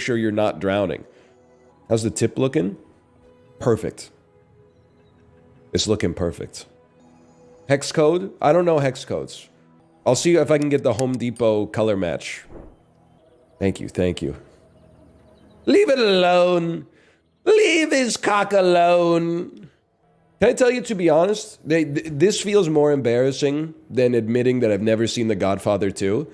sure you're not drowning. How's the tip looking? Perfect. It's looking perfect. Hex code? I don't know hex codes. I'll see if I can get the Home Depot color match. Thank you, thank you. Leave it alone. Leave his cock alone. Can I tell you, to be honest, this feels more embarrassing than admitting that I've never seen The Godfather 2.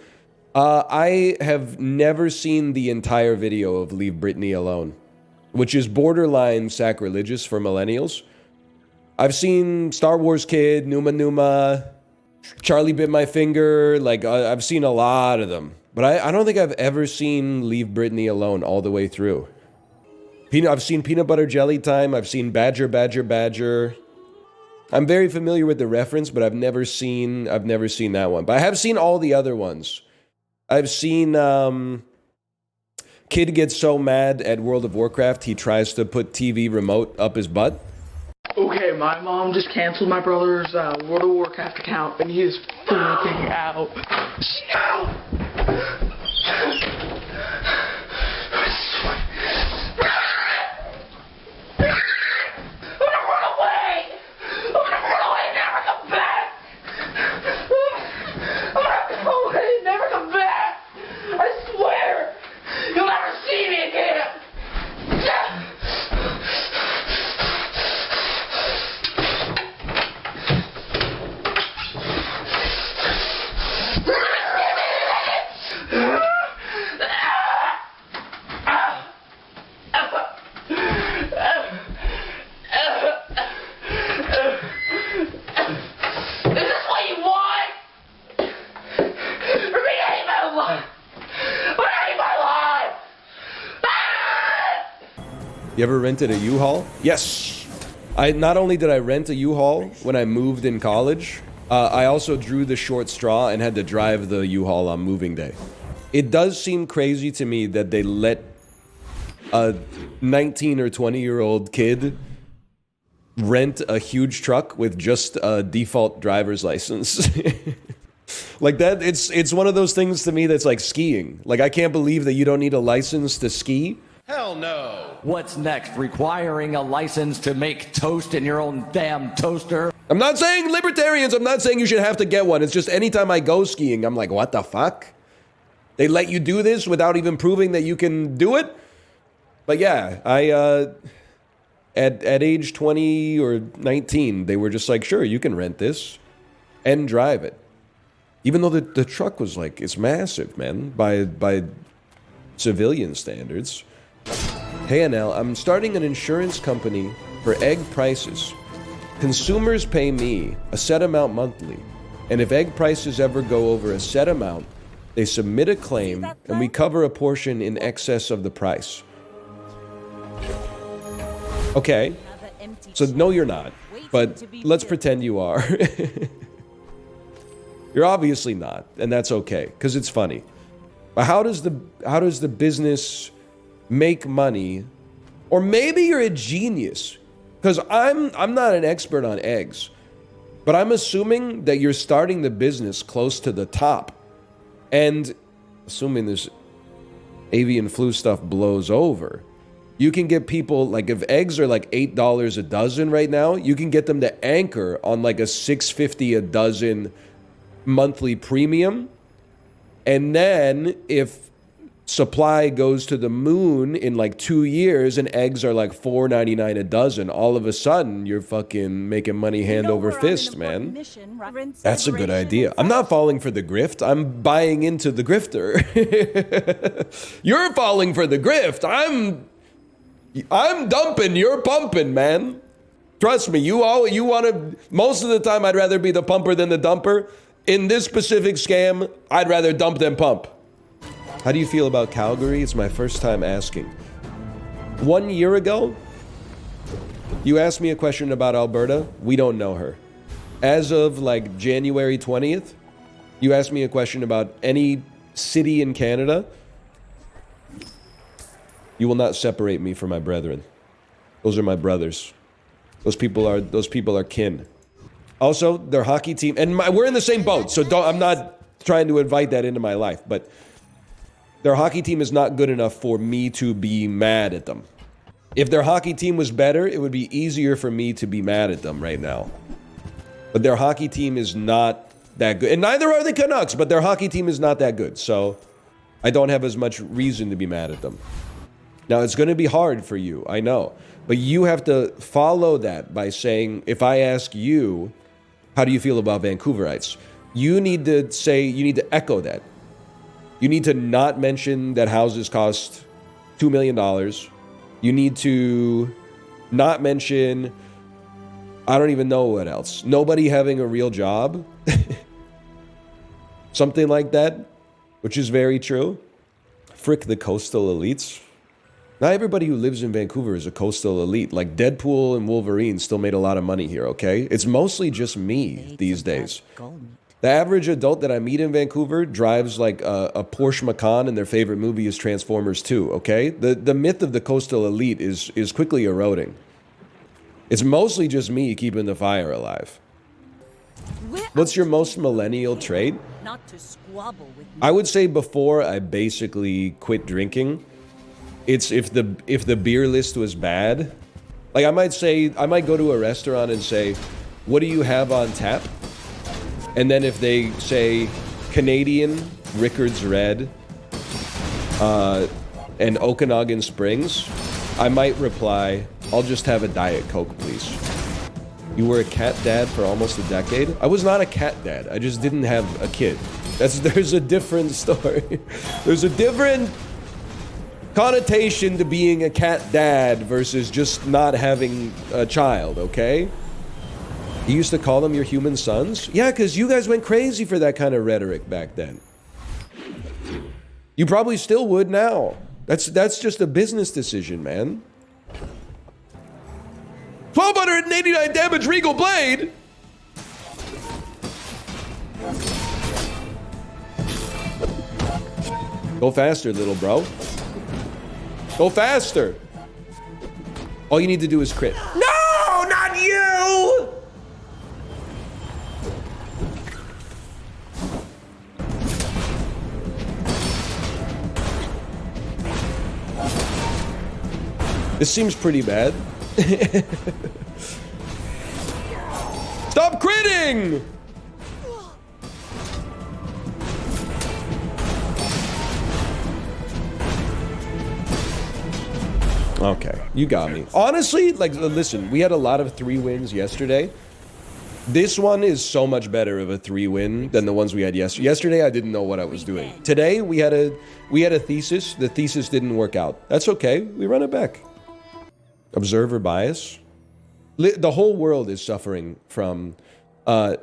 I have never seen the entire video of Leave Britney Alone, which is borderline sacrilegious for millennials. I've seen Star Wars Kid, Numa Numa, Charlie Bit My Finger, like, I've seen a lot of them. But I don't think I've ever seen Leave Britney Alone all the way through. I've seen Peanut Butter Jelly Time, I've seen Badger, Badger, Badger. I'm very familiar with the reference, but I've never seen that one. But I have seen all the other ones. I've seen, Kid gets so mad at World of Warcraft, he tries to put TV remote up his butt. Okay, my mom just canceled my brother's World of Warcraft account, and he is freaking out. You ever rented a U-Haul? Yes. Not only did I rent a U-Haul when I moved in college, I also drew the short straw and had to drive the U-Haul on moving day. It does seem crazy to me that they let a 19 or 20-year-old kid rent a huge truck with just a default driver's license. Like that, it's one of those things to me that's like skiing. Like, I can't believe that you don't need a license to ski. Hell no. What's next? Requiring a license to make toast in your own damn toaster? I'm not saying libertarians, I'm not saying you should have to get one. It's just anytime I go skiing, I'm like, what the fuck? They let you do this without even proving that you can do it? But yeah, at age 20 or 19, they were just like, sure, you can rent this and drive it. Even though the truck was like, it's massive, man, by civilian standards. Hey, Anel, I'm starting an insurance company for egg prices. Consumers pay me a set amount monthly, and if egg prices ever go over a set amount, they submit a claim, and we cover a portion in excess of the price. Okay, so no, you're not, but let's pretend you are. You're obviously not, and that's okay, because it's funny. But how does the business make money? Or maybe you're a genius, because I'm not an expert on eggs, but I'm assuming that you're starting the business close to the top, and assuming this avian flu stuff blows over, you can get people, like, if eggs are like $8 a dozen right now, you can get them to anchor on like a $6.50 a dozen monthly premium. And then if supply goes to the moon in like 2 years and eggs are like $4.99 a dozen, all of a sudden you're fucking making money hand over fist, man. That's a good idea. I'm not falling for the grift. I'm buying into the grifter. You're falling for the grift. I'm dumping, you're pumping, man. Trust me, you want to, most of the time I'd rather be the pumper than the dumper. In this specific scam, I'd rather dump than pump. How do you feel about Calgary? It's my first time asking. 1 year ago, you asked me a question about Alberta. We don't know her. As of like January 20th, you asked me a question about any city in Canada. You will not separate me from my brethren. Those are my brothers. Those people are kin. Also, their hockey team, and we're in the same boat, so I'm not trying to invite that into my life, but Their hockey team is not good enough for me to be mad at them. If their hockey team was better, it would be easier for me to be mad at them right now. But their hockey team is not that good. And neither are the Canucks, but their hockey team is not that good. So I don't have as much reason to be mad at them. Now, it's going to be hard for you, I know. But you have to follow that by saying, if I ask you, how do you feel about Vancouverites? You need to say, you need to echo that. You need to not mention that houses cost $2 million. You need to not mention, I don't even know what else. Nobody having a real job. Something like that, which is very true. Frick the coastal elites. Not everybody who lives in Vancouver is a coastal elite. Like Deadpool and Wolverine still made a lot of money here, okay? It's mostly just me these days. The average adult that I meet in Vancouver drives like a Porsche Macan, and their favorite movie is Transformers 2, okay? The myth of the coastal elite is quickly eroding. It's mostly just me keeping the fire alive. What's your most millennial trait? I would say before I basically quit drinking, it's if the beer list was bad. Like I might go to a restaurant and say, what do you have on tap? And then if they say Canadian, Rickard's Red, and Okanagan Springs, I might reply, I'll just have a Diet Coke, please. You were a cat dad for almost a decade? I was not a cat dad. I just didn't have a kid. There's a different story. There's a different connotation to being a cat dad versus just not having a child, okay? You used to call them your human sons? Yeah, because you guys went crazy for that kind of rhetoric back then. You probably still would now. That's just a business decision, man. 1,289 damage, Regal Blade! Go faster, little bro. Go faster! All you need to do is crit. No, not you! This seems pretty bad. Stop critting! Okay, you got me. Honestly, like, listen, we had a lot of 3 wins yesterday. This one is so much better of a 3-win than the ones we had yesterday. Yesterday, I didn't know what I was doing. Today, we had a thesis. The thesis didn't work out. That's okay. We run it back. Observer bias. The whole world is suffering from the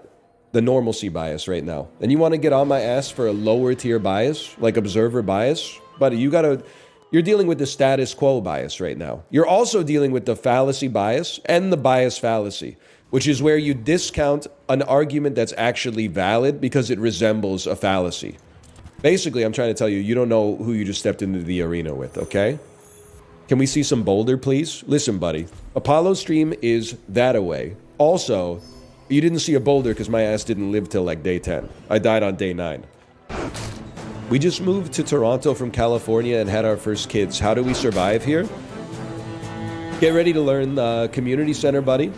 normalcy bias right now. And you want to get on my ass for a lower tier bias, like observer bias? Buddy, you're dealing with the status quo bias right now. You're also dealing with the fallacy bias and the bias fallacy, which is where you discount an argument that's actually valid because it resembles a fallacy. Basically, I'm trying to tell you, you don't know who you just stepped into the arena with, okay? Can we see some boulder, please? Listen, buddy. Apollo stream is that away. Also, you didn't see a boulder because my ass didn't live till like day 10. I died on day 9. We just moved to Toronto from California and had our first kids. How do we survive here? Get ready to learn the community center, buddy.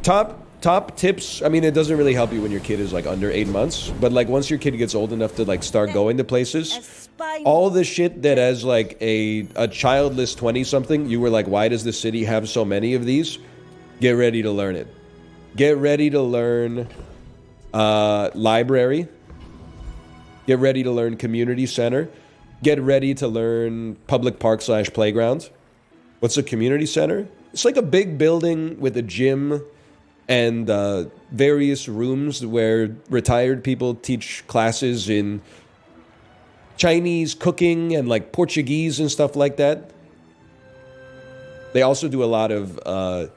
Top tips. I mean, it doesn't really help you when your kid is like under 8 months, but like once your kid gets old enough to like start going to places, all the shit that as like a childless 20-something, you were like, why does the city have so many of these? Get ready to learn it. Get ready to learn library. Get ready to learn community center. Get ready to learn public park / playground. What's a community center? It's like a big building with a gym and various rooms where retired people teach classes in Chinese cooking and like Portuguese and stuff like that. They also do a lot of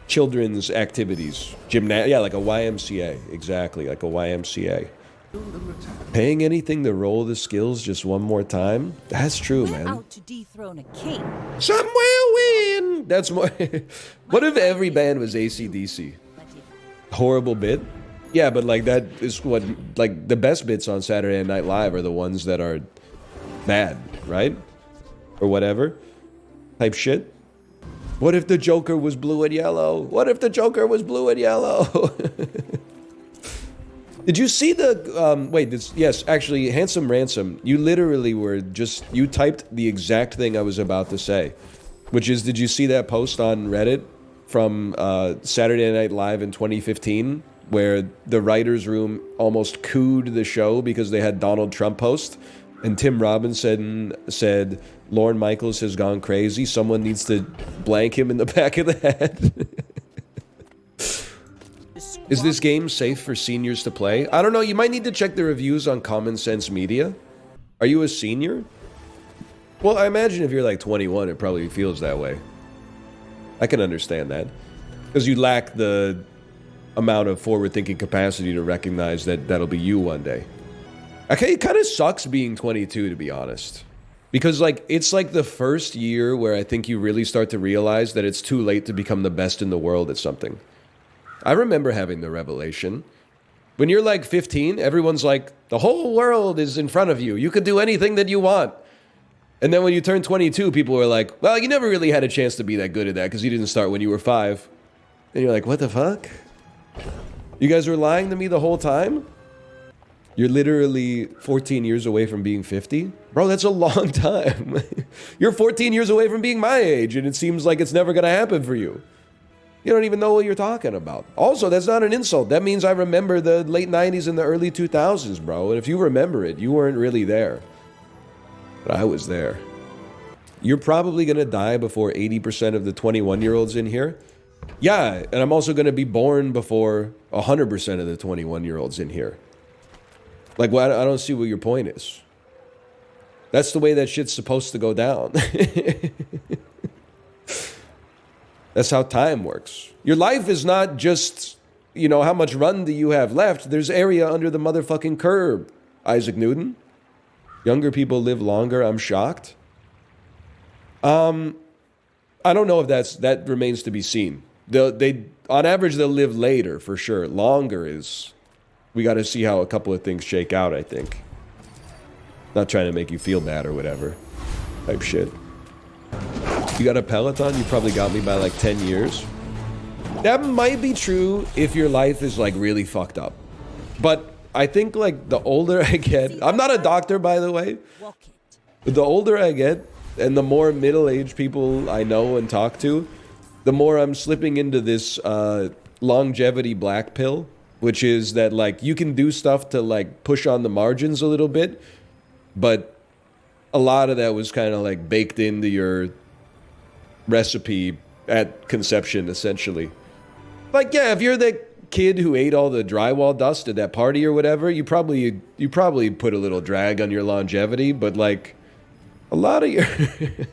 children's activities. Yeah, like a YMCA. Exactly, like a YMCA. Paying anything to roll the skills just one more time? That's true, man. Out to dethrone a king. Some will win! That's more... What if every band was AC/DC? Horrible bit. Yeah, but like that is what, like the best bits on Saturday Night Live are the ones that are bad, right? Or whatever type shit. What if the Joker was blue and yellow? What if the Joker was blue and yellow? Did you see the, wait, this, yes, actually, Handsome Ransom, you literally were just, you typed the exact thing I was about to say, which is, did you see that post on Reddit from Saturday Night Live in 2015, where the writer's room almost cooed the show because they had Donald Trump host, and Tim Robinson said, Lorne Michaels has gone crazy, someone needs to blank him in the back of the head. Is this game safe for seniors to play? I don't know, you might need to check the reviews on Common Sense Media. Are you a senior? Well, I imagine if you're like 21, it probably feels that way. I can understand that. Because you lack the amount of forward-thinking capacity to recognize that that'll be you one day. Okay, it kind of sucks being 22, to be honest. Because, like, it's like the first year where I think you really start to realize that it's too late to become the best in the world at something. I remember having the revelation. When you're like 15, everyone's like, the whole world is in front of you. You could do anything that you want. And then when you turn 22, people are like, well, you never really had a chance to be that good at that because you didn't start when you were 5. And you're like, what the fuck? You guys were lying to me the whole time? You're literally 14 years away from being 50? Bro, that's a long time. You're 14 years away from being my age, and it seems like it's never going to happen for you. You don't even know what you're talking about. Also, that's not an insult. That means I remember the late 90s and the early 2000s, bro. And if you remember it, you weren't really there. But I was there. You're probably going to die before 80% of the 21-year-olds in here. Yeah, and I'm also going to be born before 100% of the 21-year-olds in here. Like, well, I don't see what your point is. That's the way that shit's supposed to go down. That's how time works. Your life is not just, you know, how much run do you have left? There's area under the motherfucking curb, Isaac Newton. Younger people live longer, I'm shocked. I don't know if that remains to be seen. They on average, they'll live later, for sure. Longer is, we got to see how a couple of things shake out, I think. Not trying to make you feel bad or whatever type shit. You got a Peloton? You probably got me by like 10 years. That might be true if your life is like really fucked up. But I think like the older I get, I'm not a doctor, by the way. But the older I get and the more middle-aged people I know and talk to, the more I'm slipping into this longevity black pill, which is that like you can do stuff to like push on the margins a little bit, but a lot of that was kind of like baked into your recipe at conception, essentially. Like, yeah, if you're the kid who ate all the drywall dust at that party or whatever, you probably put a little drag on your longevity, but like a lot of your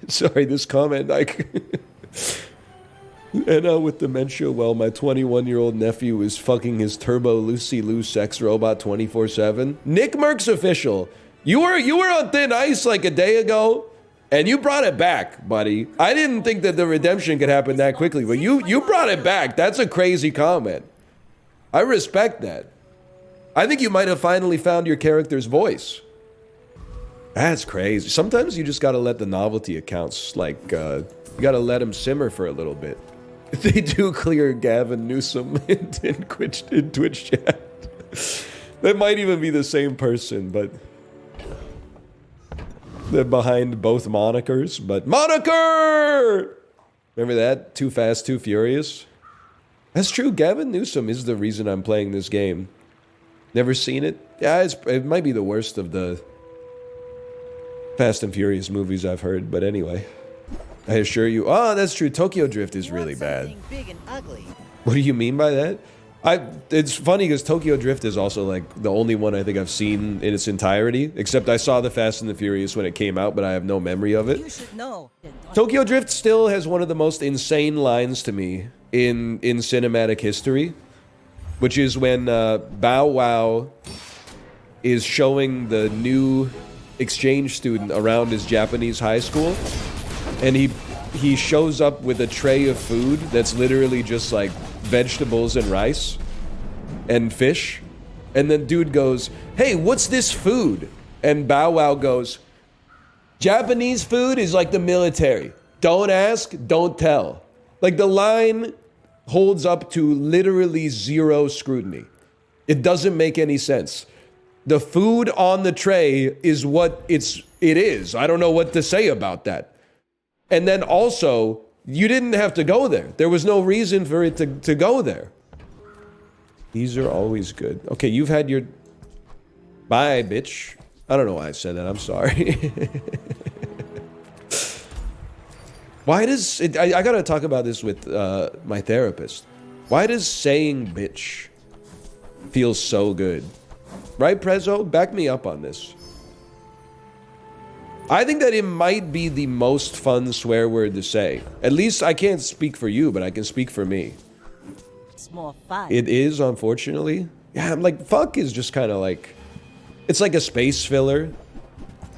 sorry, this comment, like and with dementia, well, my 21-year-old nephew is fucking his Turbo Lucy Lou sex robot 24/7. Nick Merck's official. You were on thin ice like a day ago, and you brought it back, buddy. I didn't think that the redemption could happen that quickly, but you brought it back. That's a crazy comment. I respect that. I think you might have finally found your character's voice. That's crazy. Sometimes you just gotta let the novelty accounts, like, you gotta let them simmer for a little bit. They do clear Gavin Newsom in Twitch chat. That might even be the same person, but they're behind both monikers. But moniker! Remember that? Too Fast, Too Furious? That's true. Gavin Newsom is the reason I'm playing this game. Never seen it? Yeah, it might be the worst of the Fast and Furious movies I've heard, but anyway. I assure you. Oh, that's true. Tokyo Drift is really bad. Big and ugly. What do you mean by that? It's funny because Tokyo Drift is also like the only one I think I've seen in its entirety, except I saw the Fast and the Furious when it came out, but I have no memory of it. You should know. Tokyo Drift still has one of the most insane lines to me in cinematic history, which is when Bow Wow is showing the new exchange student around his Japanese high school, and he shows up with a tray of food that's literally just like vegetables and rice. and fish. And then dude goes, hey, what's this food? And Bow Wow goes, Japanese food is like the military. Don't ask, don't tell. Like, the line holds up to literally zero scrutiny. It doesn't make any sense. The food on the tray is what it is. I don't know what to say about that. And then also, you didn't have to go there. There was no reason for it to go there. These are always good. Okay, you've had your... Bye, bitch. I don't know why I said that. I'm sorry. Why does... I gotta talk about this with my therapist. Why does saying bitch feel so good? Right, Prezzo? Back me up on this. I think that it might be the most fun swear word to say. At least I can't speak for you, but I can speak for me. It's more fun. It is, unfortunately. Yeah, I'm like, fuck is just kind of like... It's like a space filler.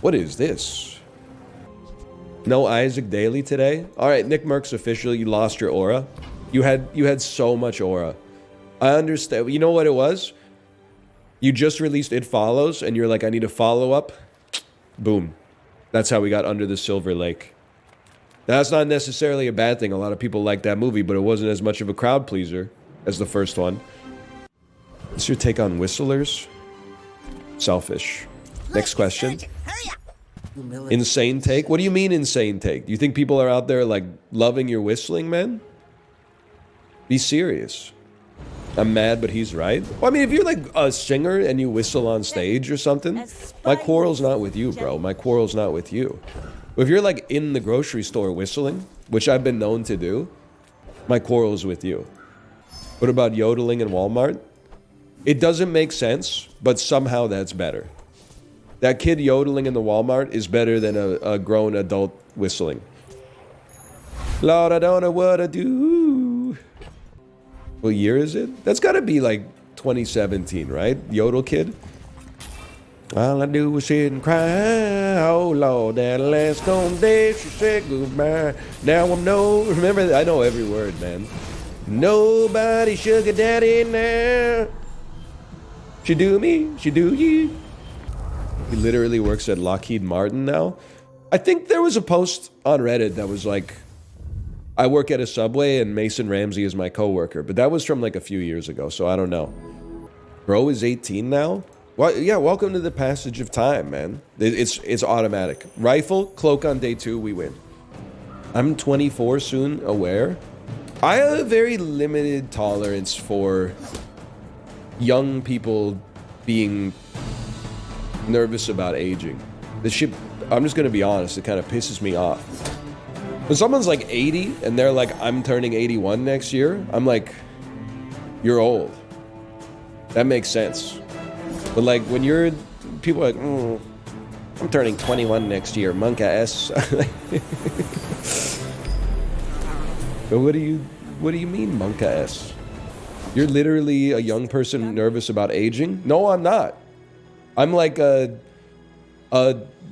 What is this? No Isaac Daily today? Alright, Nick Merck's official. You lost your aura. You had so much aura. I understand. You know what it was? You just released It Follows, and you're like, I need a follow-up. Boom. That's how we got Under the Silver Lake. That's not necessarily a bad thing. A lot of people like that movie, but it wasn't as much of a crowd pleaser as the first one. What's your take on whistlers? Selfish. Next question. Insane take? What do you mean insane take? Do you think people are out there like loving your whistling, man? Be serious. I'm mad, but he's right. Well, I mean, if you're like a singer and you whistle on stage or something, my quarrel's not with you, bro. My quarrel's not with you. But if you're like in the grocery store whistling, which I've been known to do, my quarrel's with you. What about yodeling in Walmart? It doesn't make sense, but somehow that's better. That kid yodeling in the Walmart is better than a grown adult whistling. Lord, I don't know what I do. What year is it? That's gotta be like 2017, right? Yodel kid? All I do is sit and cry. Oh Lord, that last gone day she said goodbye. Now I'm no... Remember, I know every word, man. Nobody sugar daddy now. She do me, she do you. He literally works at Lockheed Martin now. I think there was a post on Reddit that was like, I work at a Subway and Mason Ramsey is my coworker, but that was from like a few years ago, so I don't know. Bro is 18 now? Well, yeah, welcome to the passage of time, man. It's automatic. Rifle, cloak on day 2, we win. I'm 24 soon, aware. I have a very limited tolerance for young people being nervous about aging. This shit, I'm just gonna be honest, it kind of pisses me off. When someone's like 80 and they're like, I'm turning 81 next year, I'm like, you're old. That makes sense. But like when you're, people are like, I'm turning 21 next year, monk ass. But what do you mean, monk ass? You're literally a young person nervous about aging? No, I'm not. I'm like a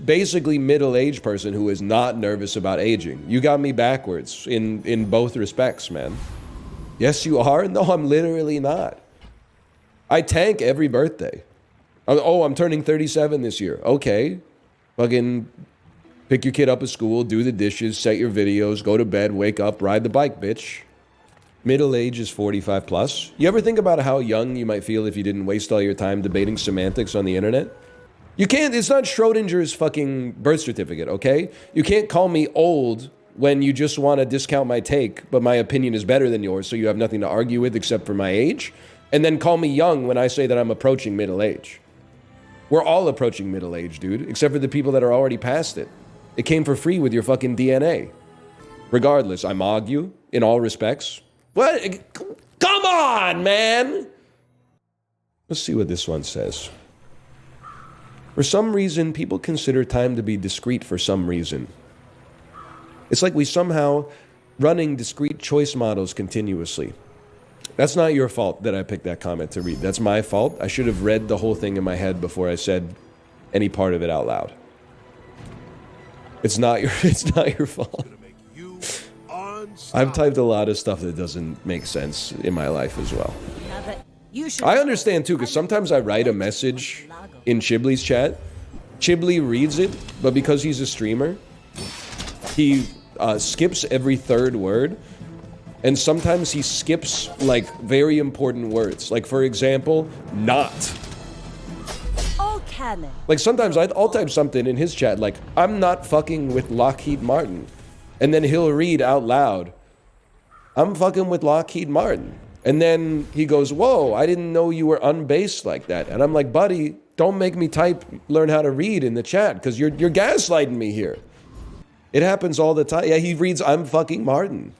basically middle-aged person who is not nervous about aging. You got me backwards in both respects, man. Yes, you are? No, I'm literally not. I tank every birthday. Oh, I'm turning 37 this year. Okay. Fucking pick your kid up at school, do the dishes, set your videos, go to bed, wake up, ride the bike, bitch. Middle age is 45 plus. You ever think about how young you might feel if you didn't waste all your time debating semantics on the internet? You can't, it's not Schrodinger's fucking birth certificate, okay? You can't call me old when you just want to discount my take, but my opinion is better than yours, so you have nothing to argue with except for my age, and then call me young when I say that I'm approaching middle age. We're all approaching middle age, dude, except for the people that are already past it. It came for free with your fucking DNA. Regardless, I mog you in all respects. What? Come on, man! Let's see what this one says. For some reason, people consider time to be discrete for some reason. It's like we somehow running discrete choice models continuously. That's not your fault that I picked that comment to read. That's my fault. I should have read the whole thing in my head before I said any part of it out loud. It's not your fault. I've typed a lot of stuff that doesn't make sense in my life as well. You should I understand too, because sometimes I write a message in Chibley's chat. Chibley reads it, but because he's a streamer, he skips every third word. And sometimes he skips, like, very important words. Like, for example, not. All cannon. Like, sometimes I'll type something in his chat, like, I'm not fucking with Lockheed Martin. And then he'll read out loud, I'm fucking with Lockheed Martin. And then he goes, whoa, I didn't know you were unbased like that. And I'm like, buddy, don't make me learn how to read in the chat, because you're gaslighting me here. It happens all the time. Yeah, he reads, I'm fucking Martin.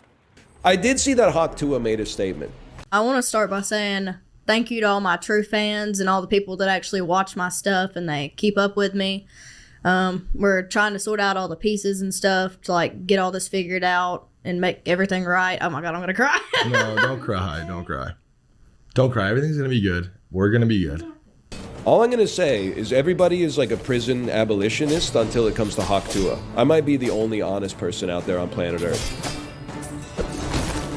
I did see that Hawk Tua made a statement. I want to start by saying thank you to all my true fans and all the people that actually watch my stuff and they keep up with me. We're trying to sort out all the pieces and stuff to, like, get all this figured out and make everything right. Oh my God, I'm going to cry. No, don't cry. Don't cry. Don't cry. Everything's going to be good. We're going to be good. All I'm going to say is everybody is like a prison abolitionist until it comes to Hawk Tua. I might be the only honest person out there on planet Earth.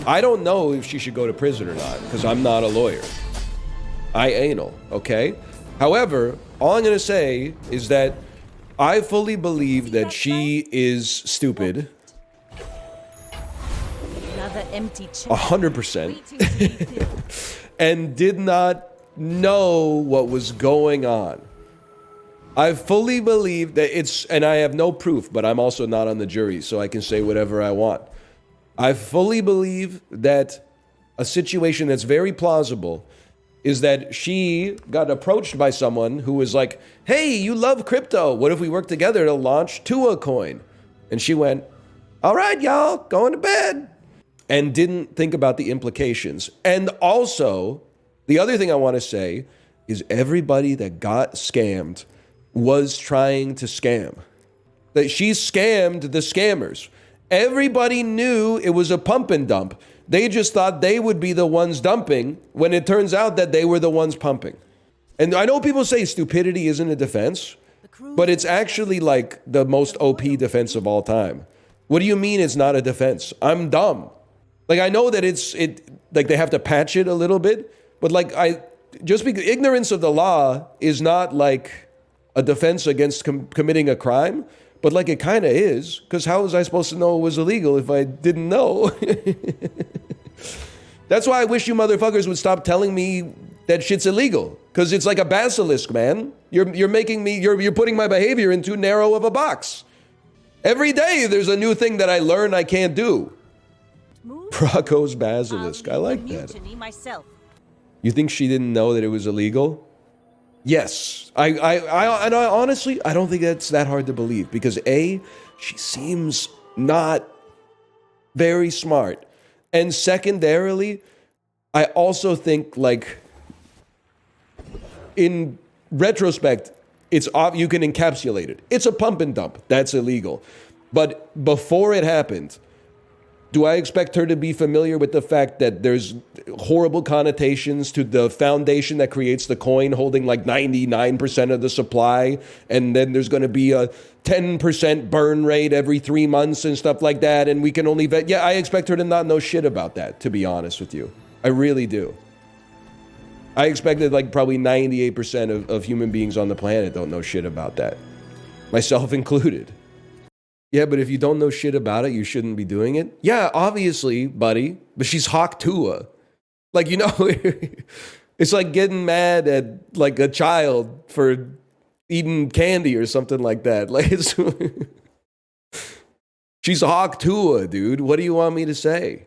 I don't know if she should go to prison or not, because I'm not a lawyer. I anal, okay? However, all I'm going to say is that I fully believe that she is stupid. Another empty chest. 100%. And did not know what was going on. I fully believe that and I have no proof, but I'm also not on the jury, so I can say whatever I want. I fully believe that a situation that's very plausible is that she got approached by someone who was like, hey, you love crypto. What if we work together to launch Tua Coin? And she went, all right, y'all, going to bed. And didn't think about the implications. And also, the other thing I want to say is everybody that got scammed was trying to scam. That she scammed the scammers. Everybody knew it was a pump and dump. They just thought they would be the ones dumping when it turns out that they were the ones pumping. And I know people say stupidity isn't a defense, but it's actually like the most OP defense of all time. What do you mean it's not a defense? I'm dumb. Like, I know that like they have to patch it a little bit, but like just because ignorance of the law is not like a defense against committing a crime. But like it kind of is, because how was I supposed to know it was illegal if I didn't know? That's why I wish you motherfuckers would stop telling me that shit's illegal, because it's like a basilisk, man. You're making me, you're putting my behavior in too narrow of a box. Every day there's a new thing that I learn I can't do. Rocco's basilisk. I like that. You think she didn't know that it was illegal? Yes. I honestly, I don't think that's that hard to believe, because A, she seems not very smart. And secondarily, I also think, like, in retrospect, it's you can encapsulate it. It's a pump and dump. That's illegal. But before it happened, do I expect her to be familiar with the fact that there's horrible connotations to the foundation that creates the coin holding like 99% of the supply, and then there's going to be a 10% burn rate every 3 months and stuff like that, and we can only vet? Yeah, I expect her to not know shit about that, to be honest with you. I really do. I expect that like probably 98% of human beings on the planet don't know shit about that. Myself included. Yeah, but if you don't know shit about it, you shouldn't be doing it. Yeah, obviously, buddy. But she's Hawk Tua. Like, you know, it's like getting mad at like a child for eating candy or something like that. Like, she's Hawk Tua, dude. What do you want me to say?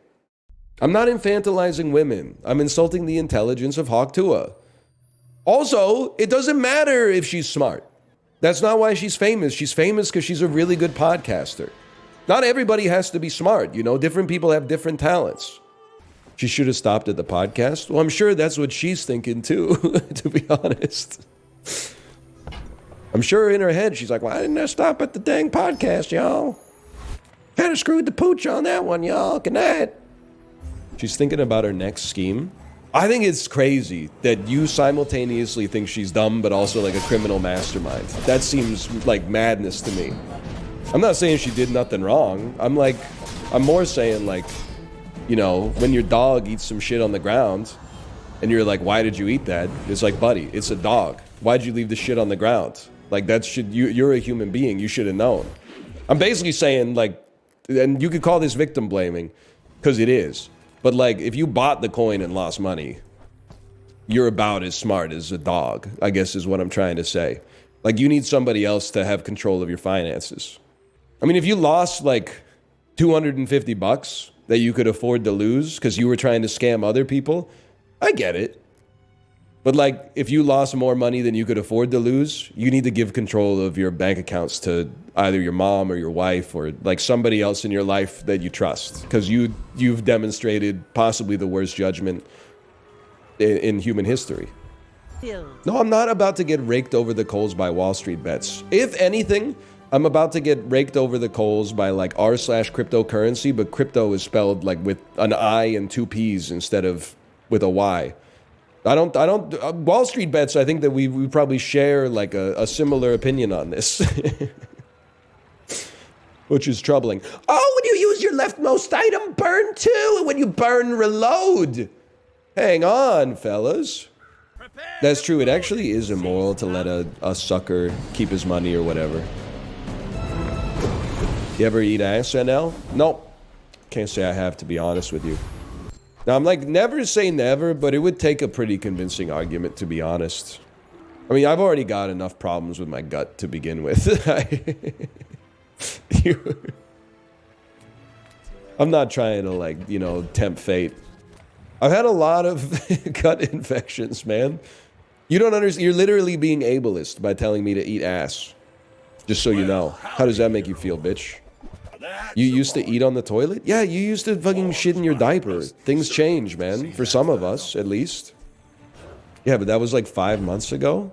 I'm not infantilizing women. I'm insulting the intelligence of Hawk Tua. Also, it doesn't matter if she's smart. That's not why she's famous. She's famous because she's a really good podcaster. Not everybody has to be smart, you know? Different people have different talents. She should have stopped at the podcast. Well, I'm sure that's what she's thinking too, to be honest. I'm sure in her head, she's like, why didn't I stop at the dang podcast, y'all? Kind of screwed the pooch on that one, y'all. Good night. She's thinking about her next scheme. I think it's crazy that you simultaneously think she's dumb, but also like a criminal mastermind. That seems like madness to me. I'm not saying she did nothing wrong. I'm more saying like, you know, when your dog eats some shit on the ground And you're like, why did you eat that? It's like, buddy, it's a dog. Why'd you leave the shit on the ground? Like, that should, you're a human being. You should have known. I'm basically saying, like, and you could call this victim blaming, because it is. But, like, if you bought the coin and lost money, you're about as smart as a dog, I guess is what I'm trying to say. Like, you need somebody else to have control of your finances. I mean, if you lost, like, $250 that you could afford to lose because you were trying to scam other people, I get it. But, like, if you lost more money than you could afford to lose, you need to give control of your bank accounts to either your mom or your wife or, like, somebody else in your life that you trust. Because you've demonstrated possibly the worst judgment in human history. No, I'm not about to get raked over the coals by Wall Street bets. If anything, I'm about to get raked over the coals by, like, r/cryptocurrency, but crypto is spelled, like, with an I and two P's instead of with a Y. Wall Street bets, I think that we probably share, like, a similar opinion on this. Which is troubling. Oh, when you use your leftmost item, burn too. And when you burn, reload. Hang on, fellas. That's true. It actually is immoral to let a sucker keep his money or whatever. You ever eat ass, NL? Nope. Can't say I have, to be honest with you. Now, I'm like, never say never, but it would take a pretty convincing argument, to be honest. I mean, I've already got enough problems with my gut to begin with. I'm not trying to, like, you know, tempt fate. I've had a lot of gut infections, man. You don't understand. You're literally being ableist by telling me to eat ass. Just so you know. How does that make you feel, bitch? You used to eat on the toilet? Yeah, you used to fucking shit in your diaper. Things change, man. For some of us, at least. Yeah, but that was like 5 months ago.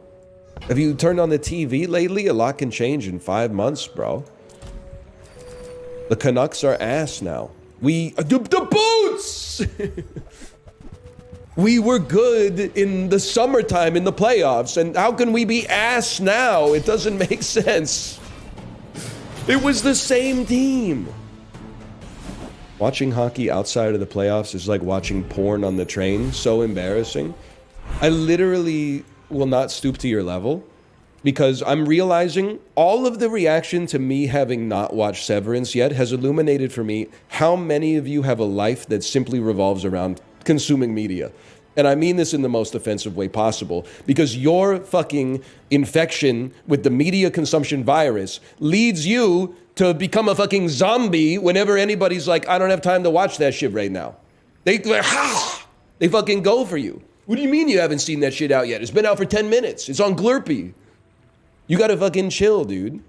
Have you turned on the TV lately? A lot can change in 5 months, bro. The Canucks are ass now. The Boots! We were good in the summertime in the playoffs, and how can we be ass now? It doesn't make sense. It was the same team. Watching hockey outside of the playoffs is like watching porn on the train. So embarrassing. I literally will not stoop to your level because I'm realizing all of the reaction to me having not watched Severance yet has illuminated for me how many of you have a life that simply revolves around consuming media. And I mean this in the most offensive way possible, because your fucking infection with the media consumption virus leads you to become a fucking zombie whenever anybody's like, I don't have time to watch that shit right now. They fucking go for you. What do you mean you haven't seen that shit out yet? It's been out for 10 minutes. It's on Glurpy. You gotta fucking chill, dude.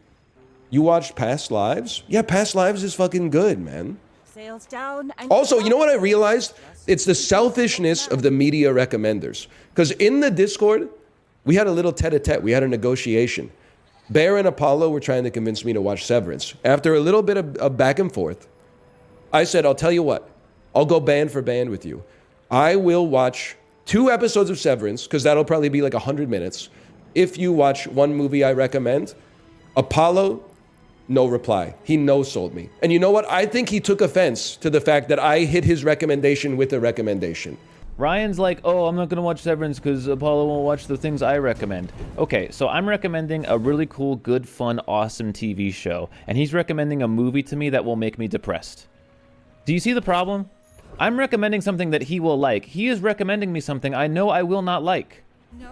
You watched Past Lives? Yeah, Past Lives is fucking good, man. Sails down and Also, you know what I realized? It's the selfishness of the media recommenders. Because in the Discord, we had a little tete-a-tete. We had a negotiation. Bear and Apollo were trying to convince me to watch Severance. After a little bit of back and forth, I said, I'll tell you what. I'll go band for band with you. I will watch 2 episodes of Severance, because that'll probably be like 100 minutes. If you watch one movie I recommend, Apollo, no reply. He no-sold me. And you know what? I think he took offense to the fact that I hit his recommendation with a recommendation. Ryan's like, oh, I'm not going to watch Severance because Apollo won't watch the things I recommend. Okay, so I'm recommending a really cool, good, fun, awesome TV show. And he's recommending a movie to me that will make me depressed. Do you see the problem? I'm recommending something that he will like. He is recommending me something I know I will not like.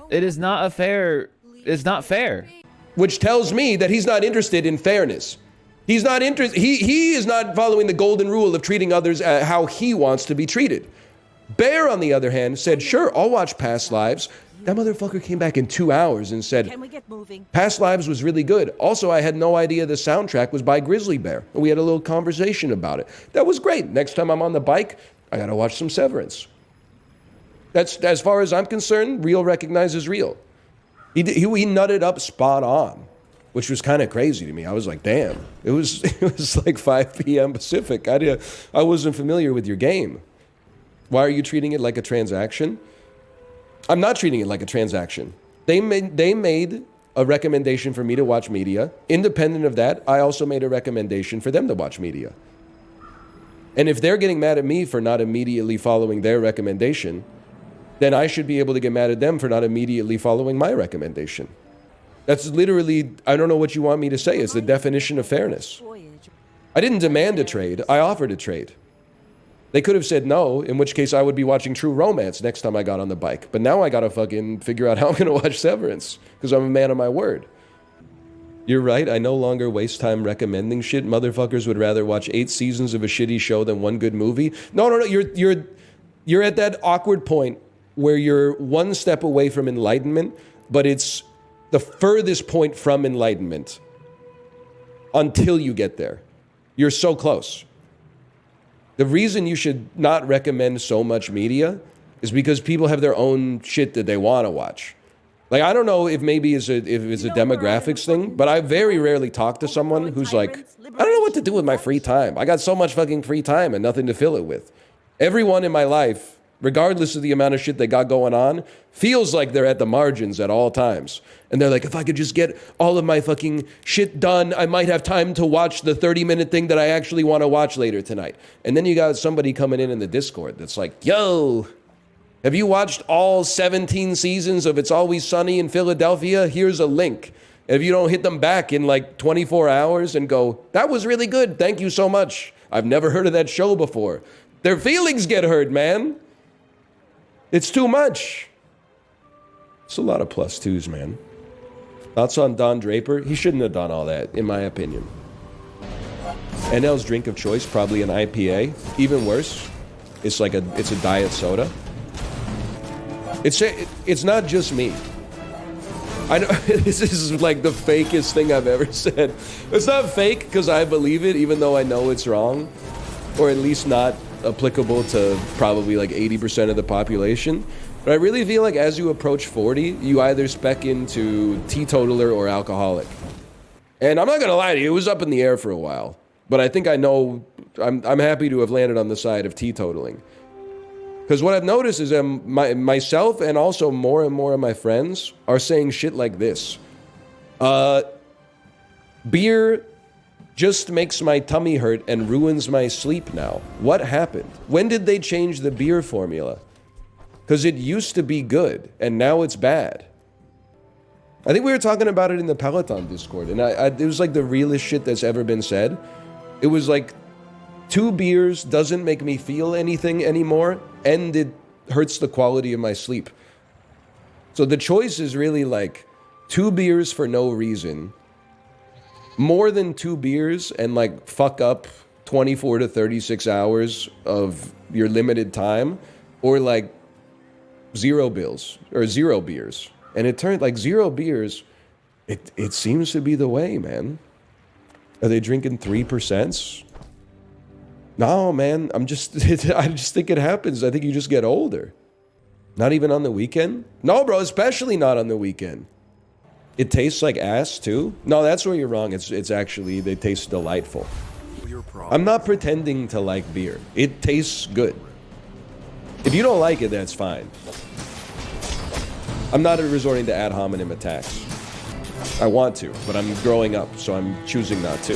It is not a fair... It's not fair. Which tells me that he's not interested in fairness. He's not interested. He is not following the golden rule of treating others how he wants to be treated. Bear, on the other hand, said, sure, I'll watch Past Lives. That motherfucker came back in 2 hours and said, Can we get moving? Past Lives was really good. Also, I had no idea the soundtrack was by Grizzly Bear. And we had a little conversation about it. That was great. Next time I'm on the bike, I gotta watch some Severance. That's, as far as I'm concerned, real recognizes real. He nutted up spot on, which was kind of crazy to me. I was like, damn, it was like 5 p.m. Pacific. I wasn't familiar with your game. Why are you treating it like a transaction? I'm not treating it like a transaction. They made a recommendation for me to watch media. Independent of that, I also made a recommendation for them to watch media. And if they're getting mad at me for not immediately following their recommendation, then I should be able to get mad at them for not immediately following my recommendation. That's literally, I don't know what you want me to say. It's the definition of fairness. I didn't demand a trade. I offered a trade. They could have said no, in which case I would be watching True Romance next time I got on the bike. But now I gotta fucking figure out how I'm gonna watch Severance, because I'm a man of my word. You're right, I no longer waste time recommending shit. Motherfuckers would rather watch 8 seasons of a shitty show than one good movie. No, you're at that awkward point where you're one step away from enlightenment, but it's the furthest point from enlightenment until you get there. You're so close. The reason you should not recommend so much media is because people have their own shit that they want to watch. Like, I don't know if maybe if it's a demographics thing, but I very rarely talk to someone who's like, I don't know what to do with my free time. I got so much fucking free time and nothing to fill it with. Everyone in my life, regardless of the amount of shit they got going on, feels like they're at the margins at all times. And they're like, if I could just get all of my fucking shit done, I might have time to watch the 30-minute thing that I actually want to watch later tonight. And then you got somebody coming in the Discord that's like, yo, have you watched all 17 seasons of It's Always Sunny in Philadelphia? Here's a link. And if you don't hit them back in like 24 hours and go, that was really good, thank you so much. I've never heard of that show before. Their feelings get hurt, man. It's too much. It's a lot of plus twos, man. Thoughts on Don Draper? He shouldn't have done all that, in my opinion. NL's drink of choice, probably an IPA. Even worse, it's a diet soda. It's not just me. I know this is like the fakest thing I've ever said. It's not fake because I believe it, even though I know it's wrong, or at least not applicable to probably like 80% of the population. But I really feel like as you approach 40, you either spec into teetotaler or alcoholic. And I'm not gonna lie to you, it was up in the air for a while. But I think I know, I'm happy to have landed on the side of teetotaling. Because what I've noticed is that myself and also more and more of my friends are saying shit like this. Beer just makes my tummy hurt and ruins my sleep now. What happened? When did they change the beer formula? Because it used to be good, and now it's bad. I think we were talking about it in the Peloton Discord, and it was like the realest shit that's ever been said. It was like, 2 beers doesn't make me feel anything anymore, and it hurts the quality of my sleep. So the choice is really like 2 beers for no reason, more than 2 beers and like fuck up 24 to 36 hours of your limited time, or like 0 beers. And it turned like 0 beers, it seems to be the way, man. Are they drinking 3%? No, man, I just think it happens. I think you just get older. Not even on the weekend? No, bro, especially not on the weekend. It tastes like ass, too? No, that's where you're wrong. It's actually, they taste delightful. I'm not pretending to like beer. It tastes good. If you don't like it, that's fine. I'm not resorting to ad hominem attacks. I want to, but I'm growing up, so I'm choosing not to.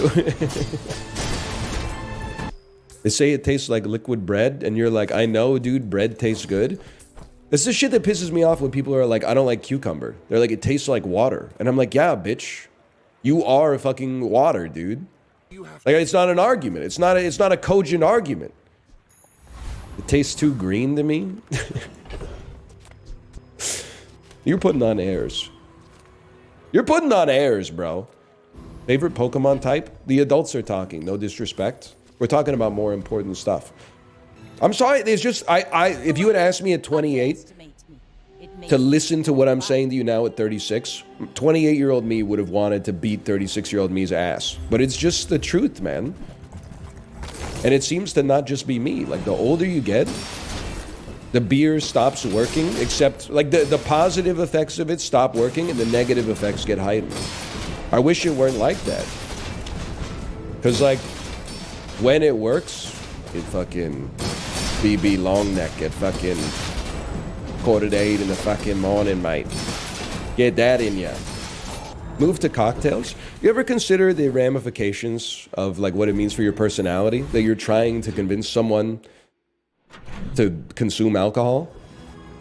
They say it tastes like liquid bread, and you're like, I know, dude, bread tastes good. It's the shit that pisses me off when people are like, I don't like cucumber. They're like, it tastes like water. And I'm like, yeah, bitch. You are fucking water, dude. Like, it's not an argument. It's not a cogent argument. It tastes too green to me. You're putting on airs. You're putting on airs, bro. Favorite Pokemon type? The adults are talking, no disrespect. We're talking about more important stuff. I'm sorry, there's just, if you had asked me at 28 to listen to what I'm saying to you now at 36, 28-year-old me would have wanted to beat 36-year-old me's ass. But it's just the truth, man. And it seems to not just be me. Like, the older you get, the beer stops working, except, like, the positive effects of it stop working and the negative effects get heightened. I wish it weren't like that. Because, like, when it works, it fucking BB long neck at fucking 7:45 in the fucking morning, mate. Get that in ya. Move to cocktails. You ever consider the ramifications of like what it means for your personality? That you're trying to convince someone to consume alcohol?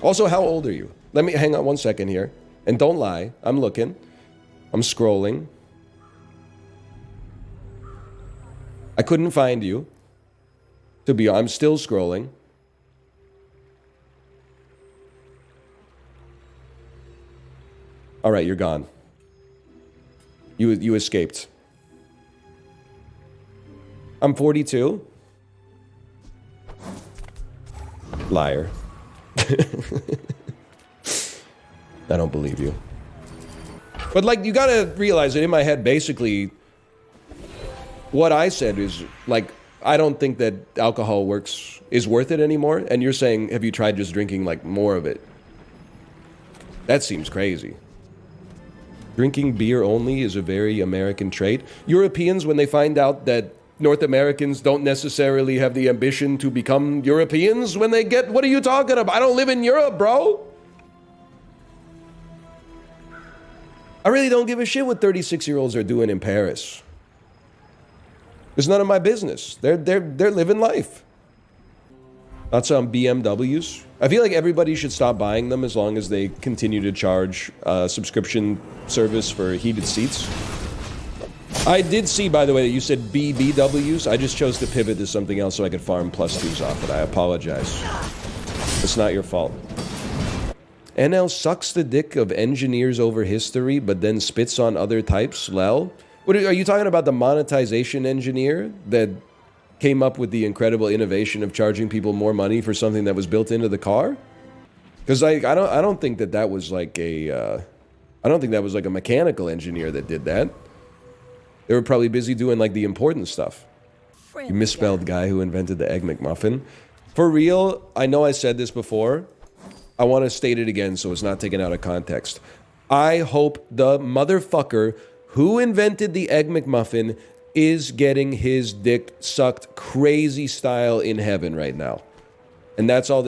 Also, how old are you? Let me hang on 1 second here. And don't lie. I'm looking. I'm scrolling. I couldn't find you. I'm still scrolling. All right, you're gone. You escaped. I'm 42. Liar. I don't believe you. But like, you gotta realize that in my head, basically, what I said is like, I don't think that alcohol is worth it anymore. And you're saying, have you tried just drinking like more of it? That seems crazy. Drinking beer only is a very American trait. Europeans, when they find out that North Americans don't necessarily have the ambition to become Europeans, what are you talking about? I don't live in Europe, bro. I really don't give a shit what 36-year-olds are doing in Paris. It's none of my business. They're living life. That's on BMWs. I feel like everybody should stop buying them as long as they continue to charge subscription service for heated seats. I did see, by the way, that you said BBWs. I just chose to pivot to something else so I could farm +2s off it. I apologize. It's not your fault. NL sucks the dick of engineers over history, but then spits on other types. Lel? What are you talking about? The monetization engineer that came up with the incredible innovation of charging people more money for something that was built into the car? Because I don't think that was like a mechanical engineer that did that. They were probably busy doing like the important stuff. You misspelled guy who invented the Egg McMuffin. For real, I know I said this before. I want to state it again so it's not taken out of context. I hope the motherfucker who invented the Egg McMuffin is getting his dick sucked crazy style in heaven right now. And that's all.